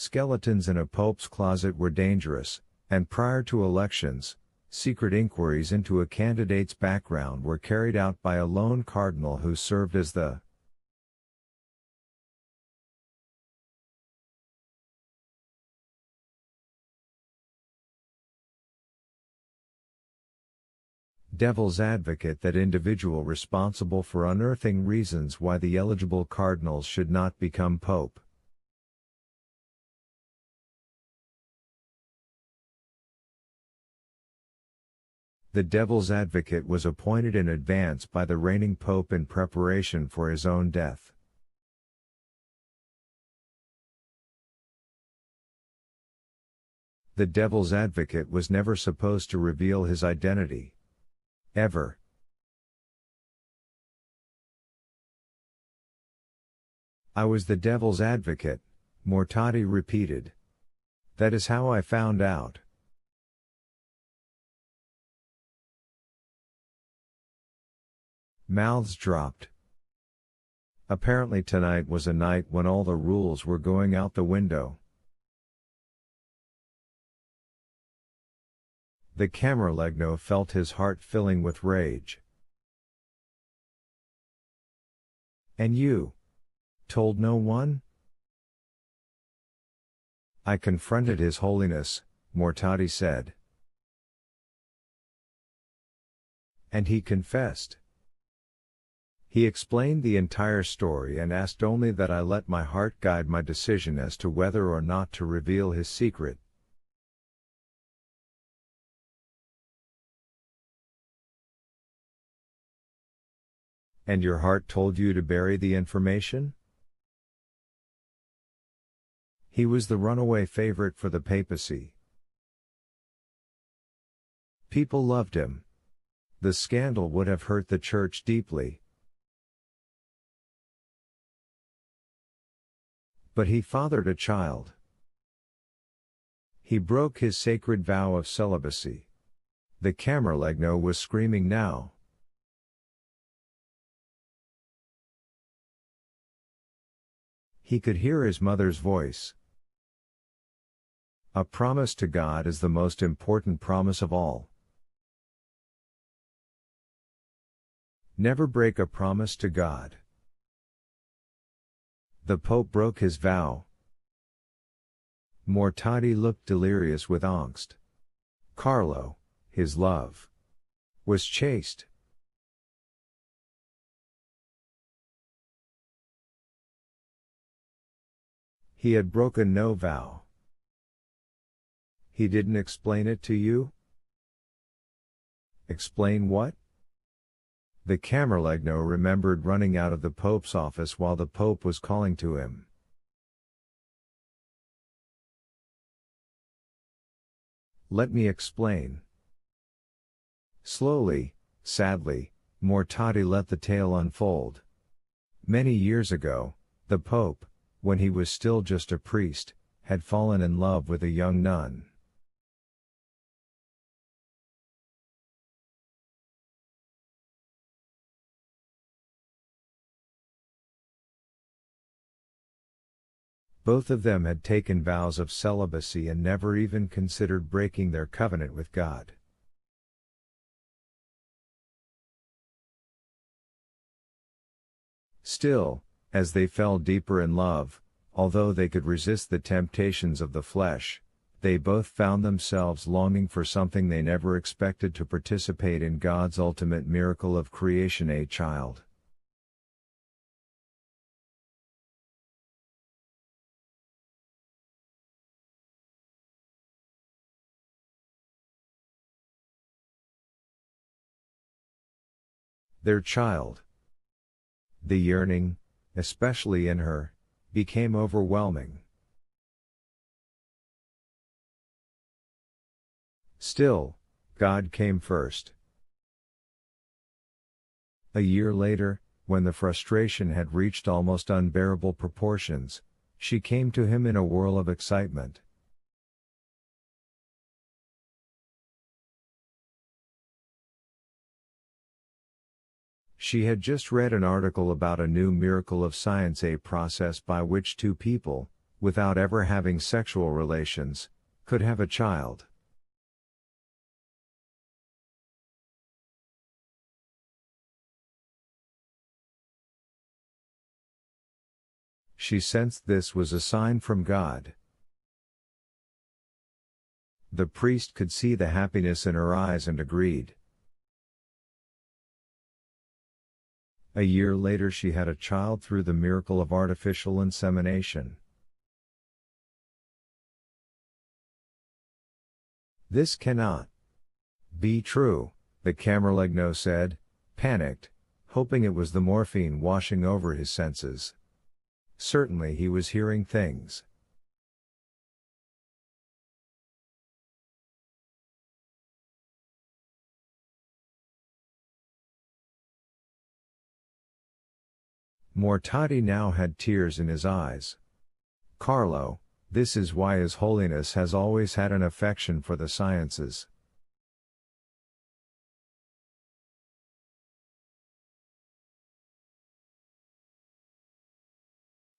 Skeletons in a pope's closet were dangerous, and prior to elections, secret inquiries into a candidate's background were carried out by a lone cardinal who served as the devil's advocate, that individual responsible for unearthing reasons why the eligible cardinals should not become pope. The devil's advocate was appointed in advance by the reigning pope in preparation for his own death. The devil's advocate was never supposed to reveal his identity. Ever. I was the devil's advocate, Mortati repeated. That is how I found out. Mouths dropped. Apparently tonight was a night when all the rules were going out the window. The Camerlegno felt his heart filling with rage. And you? Told no one? I confronted His Holiness, Mortati said. And he confessed. He explained the entire story and asked only that I let my heart guide my decision as to whether or not to reveal his secret. And your heart told you to bury the information? He was the runaway favorite for the papacy. People loved him. The scandal would have hurt the church deeply. But he fathered a child. He broke his sacred vow of celibacy. The Camerlegno was screaming now. He could hear his mother's voice. A promise to God is the most important promise of all. Never break a promise to God. The Pope broke his vow. Mortati looked delirious with angst. Carlo, his love, was chaste. He had broken no vow. He didn't explain it to you? Explain what? The Camerlegno remembered running out of the Pope's office while the Pope was calling to him. Let me explain. Slowly, sadly, Mortati let the tale unfold. Many years ago, the Pope, when he was still just a priest, had fallen in love with a young nun. Both of them had taken vows of celibacy and never even considered breaking their covenant with God. Still, as they fell deeper in love, although they could resist the temptations of the flesh, they both found themselves longing for something they never expected: to participate in God's ultimate miracle of creation, a child. Their child. The yearning, especially in her, became overwhelming. Still, God came first. A year later, when the frustration had reached almost unbearable proportions, she came to him in a whirl of excitement. She had just read an article about a new miracle of science, a process by which two people, without ever having sexual relations, could have a child. She sensed this was a sign from God. The priest could see the happiness in her eyes and agreed. A year later she had a child through the miracle of artificial insemination. This cannot be true, the Camerlegno said, panicked, hoping it was the morphine washing over his senses. Certainly he was hearing things. Mortati now had tears in his eyes. Carlo, this is why His Holiness has always had an affection for the sciences.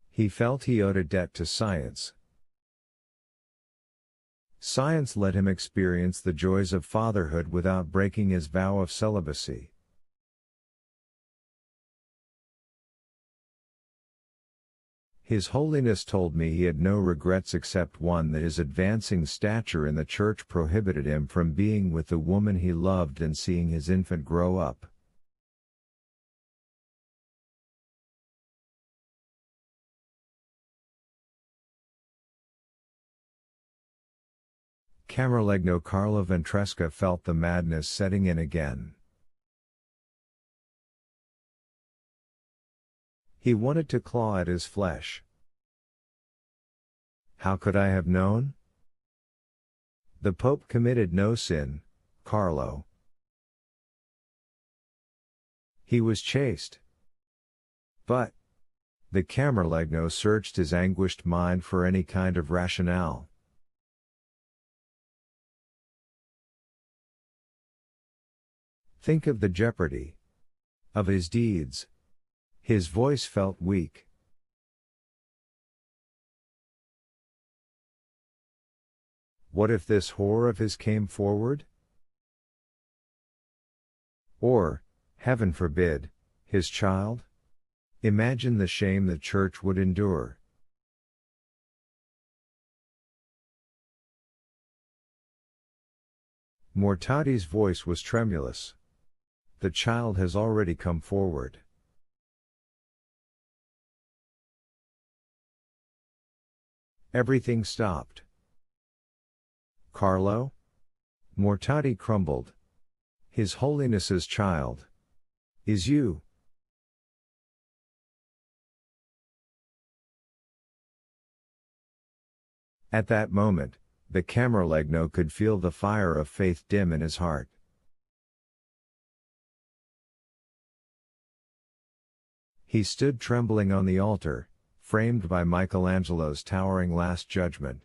He felt he owed a debt to science. Science let him experience the joys of fatherhood without breaking his vow of celibacy. His Holiness told me he had no regrets except one, that his advancing stature in the church prohibited him from being with the woman he loved and seeing his infant grow up. Camerlegno Carlo Ventresca felt the madness setting in again. He wanted to claw at his flesh. How could I have known? The Pope committed no sin, Carlo. He was chaste. But the Camerlegno searched his anguished mind for any kind of rationale. Think of the jeopardy of his deeds. His voice felt weak. What if this whore of his came forward? Or, heaven forbid, his child? Imagine the shame the church would endure. Mortati's voice was tremulous. The child has already come forward. Everything stopped. Carlo? Mortati crumbled. His Holiness's child. Is you. At that moment, the Camerlegno could feel the fire of faith dim in his heart. He stood trembling on the altar, framed by Michelangelo's towering Last Judgment.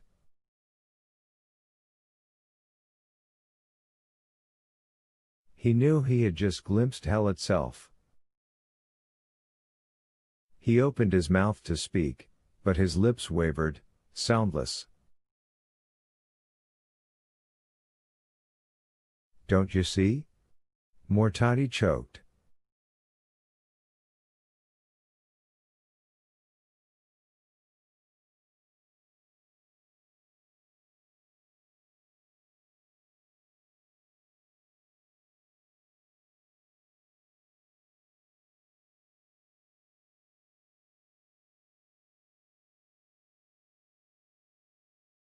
He knew he had just glimpsed hell itself. He opened his mouth to speak, but his lips wavered, soundless. Don't you see? Mortati choked.